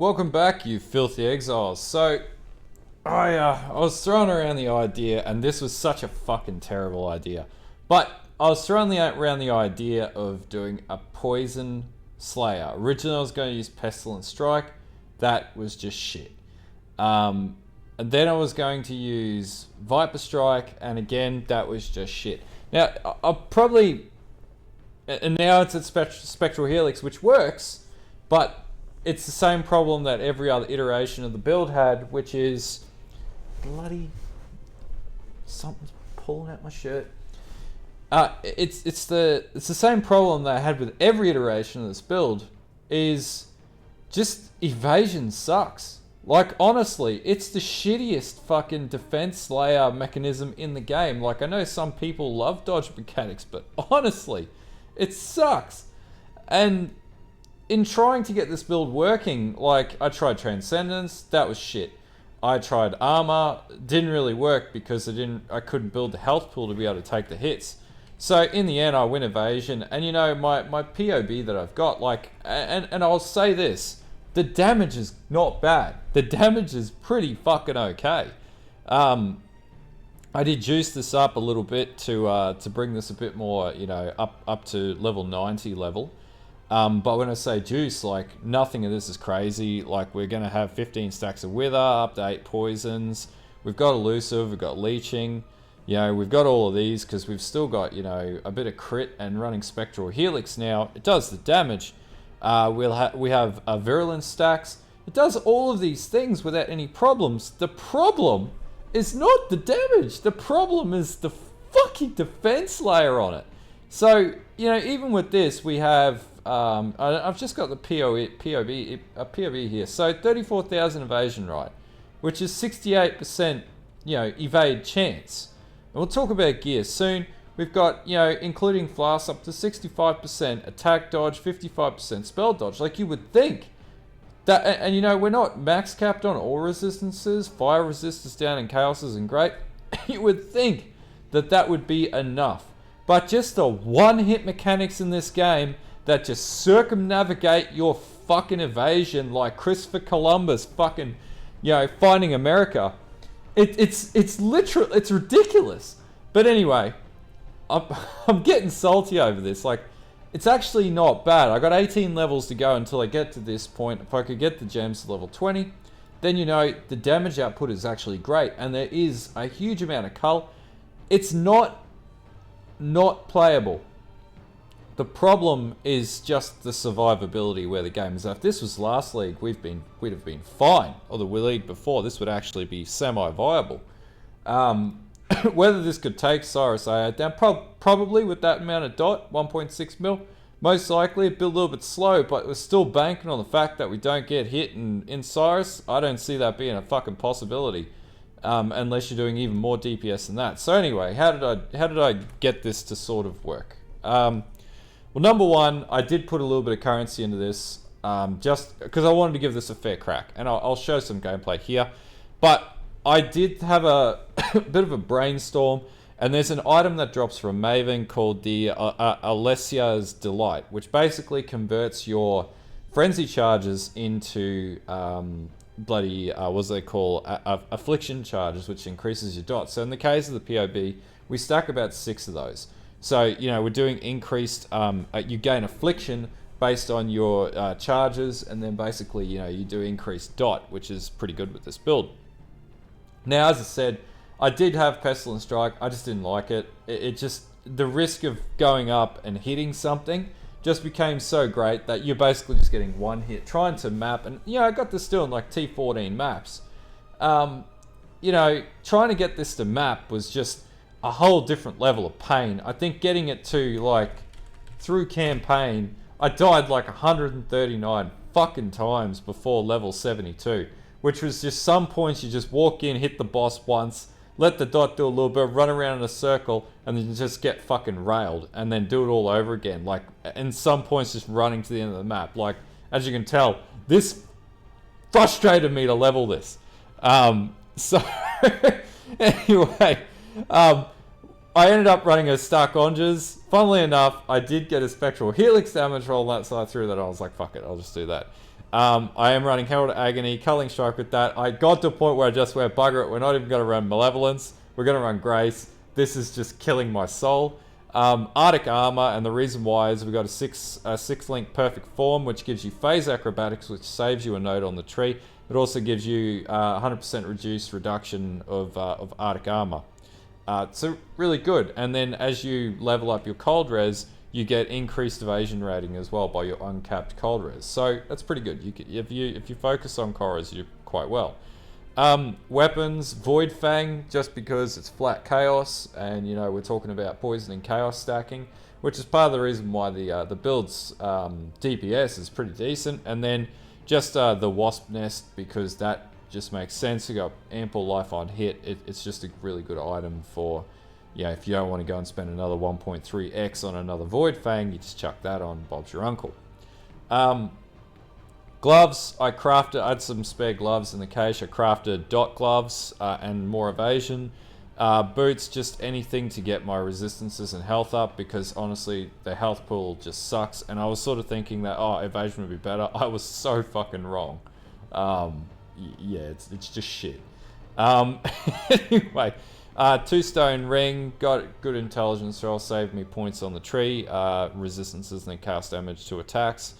Welcome back, you filthy exiles. So, I was throwing around the idea, and this was such a fucking terrible idea, but I was throwing around the idea of doing a poison slayer. Originally, I was going to use Pestilence Strike. That was just shit. And then I was going to use Viper Strike, and again, that was just shit. Now, I'll probably... And now it's at Spectral Helix, which works, but it's the same problem that every other iteration of the build had, which is... Bloody... Something's pulling at my shirt. It's the same problem that I had with every iteration of this build, is just evasion sucks. Like, honestly, it's the shittiest fucking defense slayer mechanism in the game. Like, I know some people love dodge mechanics, but honestly, it sucks. And in trying to get this build working, like, I tried Transcendence, that was shit. I tried Armor, didn't really work because I couldn't build the health pool to be able to take the hits. So in the end, I win Evasion, and you know, my POB that I've got, like, and I'll say this, the damage is not bad. The damage is pretty fucking okay. I did juice this up a little bit to bring this a bit more, you know, up to level 90 level. But when I say juice, like, nothing of this is crazy. Like, we're going to have 15 stacks of Wither, up to 8 poisons. We've got Elusive, we've got Leeching. You know, we've got all of these because we've still got, you know, a bit of crit and running Spectral Helix now. It does the damage. We have Virulence stacks. It does all of these things without any problems. The problem is not the damage. The problem is the fucking defense layer on it. So, you know, even with this, we have... I've just got the POB here. So 34,000 evasion, right? Which is 68%, you know, evade chance. And we'll talk about gear soon. We've got, you know, including flasks, up to 65% attack dodge, 55% spell dodge. Like you would think that, and you know, we're not max capped on all resistances. Fire resistance down in chaos isn't great. You would think that that would be enough. But just the one-hit mechanics in this game that just circumnavigate your fucking evasion like Christopher Columbus fucking, you know, finding America. It's literal, it's ridiculous. But anyway, I'm getting salty over this. Like, it's actually not bad. I got 18 levels to go until I get to this point. If I could get the gems to level 20, then, you know, the damage output is actually great. And there is a huge amount of cull. It's not playable. The problem is just the survivability where the game is at. If this was last league, we'd have been fine. Or the league before, this would actually be semi-viable. Whether this could take Cyrus AI down, probably with that amount of dot, 1.6 mil. Most likely, it'd be a little bit slow, but we're still banking on the fact that we don't get hit in Cyrus. I don't see that being a fucking possibility, unless you're doing even more DPS than that. So anyway, how did I get this to sort of work? Well, number one, I did put a little bit of currency into this, just because I wanted to give this a fair crack, and I'll show some gameplay here. But I did have a bit of a brainstorm, and there's an item that drops from Maven called the Alessia's Delight, which basically converts your frenzy charges into what's they call affliction charges, which increases your dots. So in the case of the POB, we stack about 6 of those. So, you know, we're doing increased, you gain affliction based on your charges, and then basically, you know, you do increased dot, which is pretty good with this build. Now, as I said, I did have Pestilence Strike, I just didn't like it. It just, the risk of going up and hitting something just became so great that you're basically just getting one hit, trying to map, and, you know, I got this still in like T14 maps. You know, trying to get this to map was just a whole different level of pain. I think getting it to, like, through campaign, I died like 139 fucking times before level 72, which was just some points you just walk in, hit the boss once, let the dot do a little bit, run around in a circle, and then just get fucking railed, and then do it all over again. Like, and some points just running to the end of the map. Like, as you can tell, this frustrated me to level this. So, anyway, I ended up running a Stark Onges. Funnily enough, I did get a Spectral Helix damage roll that, so I threw that. I was like, fuck it, I'll just do that. I am running Herald of Agony, Culling Strike with that. I got to a point where I just went, bugger it, we're not even going to run Malevolence. We're going to run Grace. This is just killing my soul. Arctic Armor, and the reason why is we've got a 6-link Perfect Form, which gives you Phase Acrobatics, which saves you a node on the tree. It also gives you 100% reduced reduction of Arctic Armor. So really good. And then as you level up your Cold Res, you get increased evasion rating as well by your uncapped Cold Res. So that's pretty good. If you focus on Corals, you do quite well. Weapons, Void Fang, just because it's flat chaos, and you know we're talking about poison and chaos stacking, which is part of the reason why the build's DPS is pretty decent. And then just the Wasp Nest, because that just makes sense. You got ample life on hit. It's just a really good item for, yeah, if you don't want to go and spend another 1.3x on another Void Fang, you just chuck that on. Bob's your uncle. Gloves, I had some spare gloves in the cache. I crafted dot gloves and more evasion. Boots, just anything to get my resistances and health up, because honestly, the health pool just sucks. And I was sort of thinking that, oh, evasion would be better. I was so fucking wrong. Yeah, it's just shit. Anyway, 2-stone ring, got good intelligence roll, saved me points on the tree, resistances and then cast damage to attacks.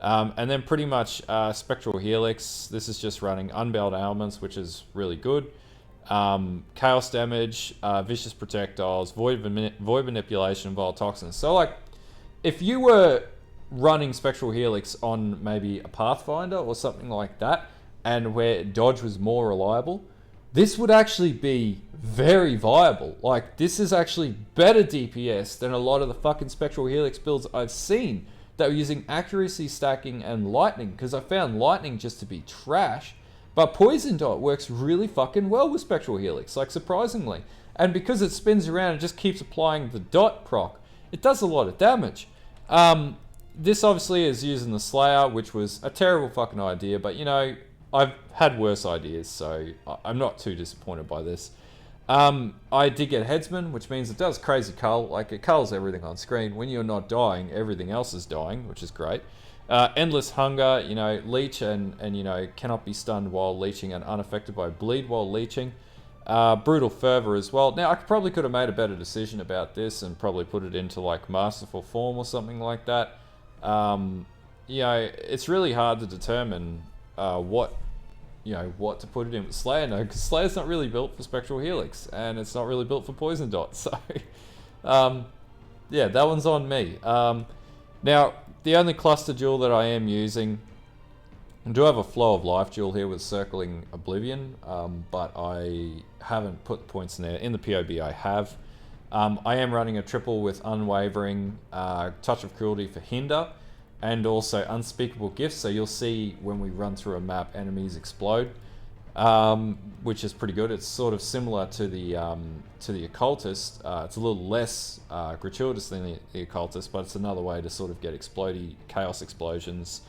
And then pretty much Spectral Helix. This is just running Unbound Ailments, which is really good. Chaos damage, Vicious Projectiles, Void Manipulation, Vile Toxins. So like, if you were running Spectral Helix on maybe a Pathfinder or something like that, and where dodge was more reliable, this would actually be very viable. Like, this is actually better DPS than a lot of the fucking Spectral Helix builds I've seen that were using accuracy stacking and lightning, because I found lightning just to be trash. But Poison Dot works really fucking well with Spectral Helix, like surprisingly. And because it spins around and just keeps applying the dot proc, it does a lot of damage. This obviously is using the Slayer, which was a terrible fucking idea, but you know, I've had worse ideas, so I'm not too disappointed by this. I did get Headsman, which means it does crazy cull. Like, it culls everything on screen. When you're not dying, everything else is dying, which is great. Endless Hunger, you know, leech and you know, cannot be stunned while leeching and unaffected by bleed while leeching. Brutal Fervor as well. Now, I probably could have made a better decision about this and probably put it into like Masterful Form or something like that. You know, it's really hard to determine what to put it in with Slayer now, because Slayer's not really built for Spectral Helix, and it's not really built for Poison Dot, so yeah, that one's on me. Now, the only cluster jewel that I am using, I do have a Flow of Life jewel here with Circling Oblivion, but I haven't put the points in there. In the POB I have. I am running a triple with Unwavering, Touch of Cruelty for Hinder, and also Unspeakable Gifts. So you'll see when we run through a map, enemies explode, which is pretty good. It's sort of similar to the Occultist. It's a little less gratuitous than the Occultist, but it's another way to sort of get explodey chaos explosions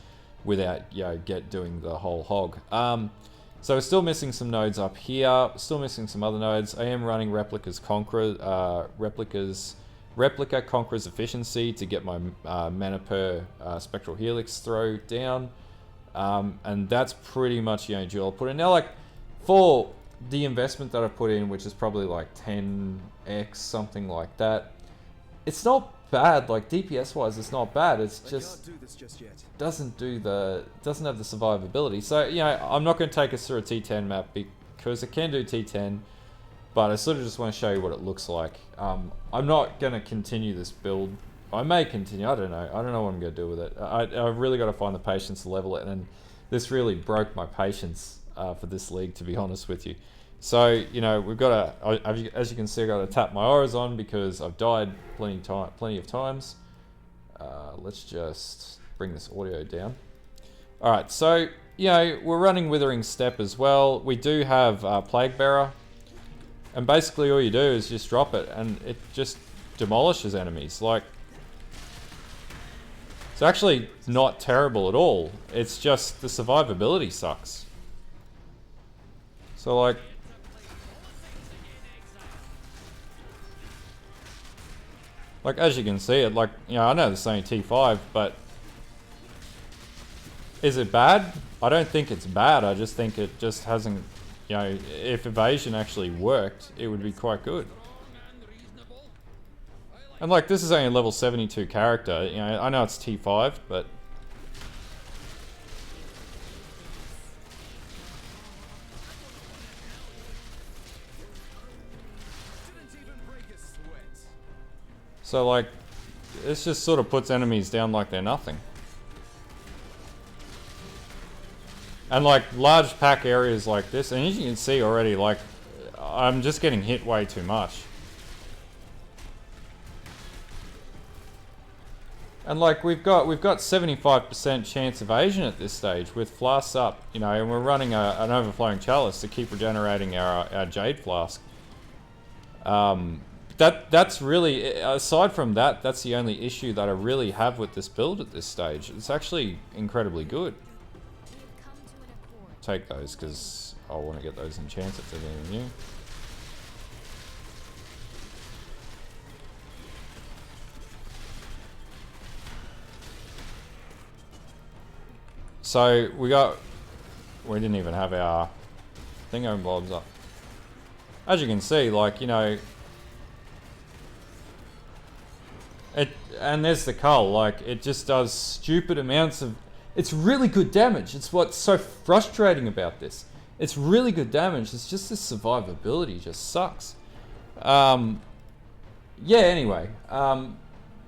without, you know, doing the whole hog. So we're still missing some nodes up here. Still missing some other nodes. I am running Replica Conqueror's Efficiency to get my mana per Spectral Helix throw down. And that's pretty much the only jewel I'll put in. Now, like, for the investment that I put in, which is probably like 10x, something like that, it's not bad. Like, DPS wise, it's not bad. It's just doesn't have the survivability. So, you know, I'm not going to take us through a T10 map because it can do T10, but I sort of just want to show you what it looks like. I'm not going to continue this build. I may continue, I don't know. I don't know what I'm going to do with it. I've really got to find the patience to level it, and this really broke my patience for this league, to be honest with you. So, you know, we've got to, as you can see, I've got to tap my auras on because I've died plenty of times. Let's just bring this audio down. Alright, so, you know, we're running Withering Step as well. We do have Plague Bearer. And basically all you do is just drop it and it just demolishes enemies. Like, it's actually not terrible at all. It's just the survivability sucks. So like, as you can see, it, like, you know, I know this is only T5, but Is it bad? I don't think it's bad. I just think it just hasn't, you know, if evasion actually worked, it would be quite good. And like, this is only a level 72 character. You know, I know it's T5, but so like, this just sort of puts enemies down like they're nothing. And like large pack areas like this, and as you can see already, like I'm just getting hit way too much. And like we've got 75% chance evasion at this stage with flasks up, you know, and we're running an overflowing chalice to keep regenerating our jade flask. That's really, aside from that, that's the only issue that I really have with this build at this stage. It's actually incredibly good. Take those because I want to get those enchants if they're anything new. So we didn't even have our thingo bobs up. As you can see, like, you know, and there's the cull, like it just does stupid amounts of, it's really good damage. It's what's so frustrating about this. It's really good damage. It's just the survivability just sucks. Yeah, anyway,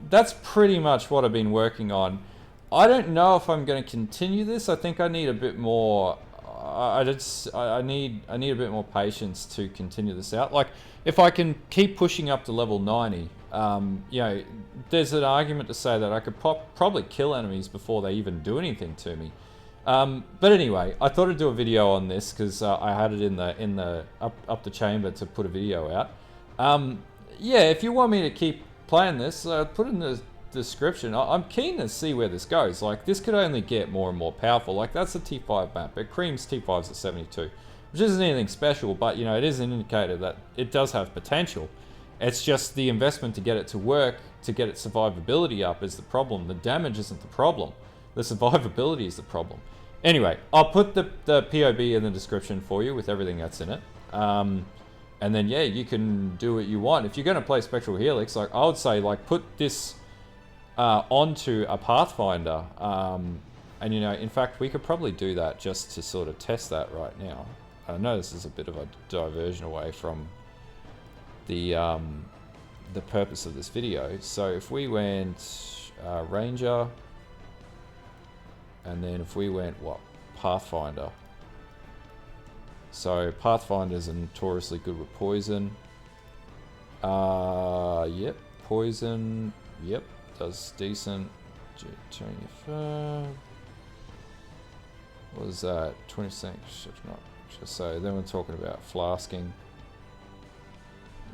that's pretty much what I've been working on. I don't know if I'm going to continue this. I think I need a bit more. I need a bit more patience to continue this out. Like, if I can keep pushing up to level 90, you know, there's an argument to say that I could probably kill enemies before they even do anything to me. But anyway, I thought I'd do a video on this because I had it in the up the chamber to put a video out. Yeah, if you want me to keep playing this, put it in the description. I'm keen to see where this goes. Like, this could only get more and more powerful. Like, that's a T5 map. It creams T5s at 72, which isn't anything special, but you know, it is an indicator that it does have potential. It's just the investment to get it to work, to get its survivability up is the problem. The damage isn't the problem. The survivability is the problem. Anyway, I'll put the POB in the description for you with everything that's in it. And then, yeah, you can do what you want. If you're going to play Spectral Helix, like, I would say, like, put this onto a Pathfinder. And, you know, in fact, we could probably do that just to sort of test that right now. I know this is a bit of a diversion away from the purpose of this video. So if we went Ranger, and then if we went, what, Pathfinder. So Pathfinders are notoriously good with poison. Yep, poison, yep, does decent. What was that? 20%. So then we're talking about flasking.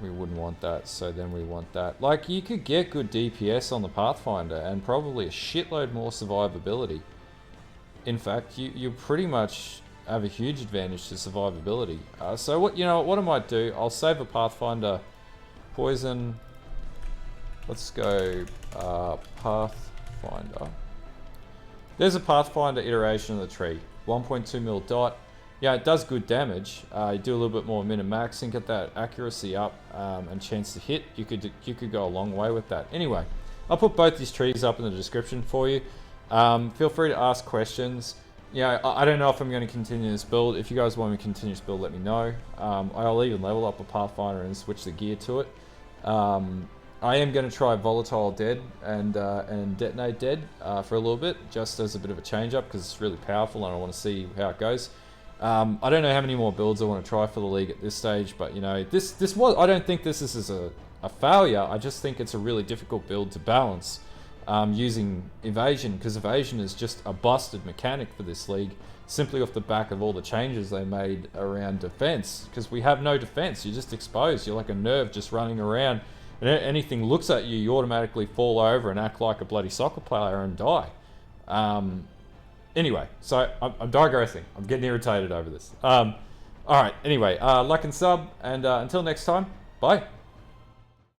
We wouldn't want that, so then we want that. Like, you could get good DPS on the Pathfinder and probably a shitload more survivability. In fact, you pretty much have a huge advantage to survivability. So what I might do, I'll save a Pathfinder poison. Let's go Pathfinder. There's a Pathfinder iteration of the tree. 1.2 mil dot. Yeah, it does good damage. You do a little bit more min and max and get that accuracy up and chance to hit. You could go a long way with that. Anyway, I'll put both these trees up in the description for you. Feel free to ask questions. Yeah, I don't know if I'm going to continue this build. If you guys want me to continue this build, let me know. I'll even level up a Pathfinder and switch the gear to it. I am going to try Volatile Dead and Detonate Dead for a little bit, just as a bit of a change up, because it's really powerful and I want to see how it goes. I don't know how many more builds I want to try for the league at this stage, but you know, this was, I don't think this is a failure. I just think it's a really difficult build to balance using evasion, because evasion is just a busted mechanic for this league, simply off the back of all the changes they made around defense, because we have no defense. You're just exposed. You're like a nerve just running around, and anything looks at you, you automatically fall over and act like a bloody soccer player and die. Anyway, so I'm digressing. I'm getting irritated over this. Alright, anyway, like and sub, and until next time, bye.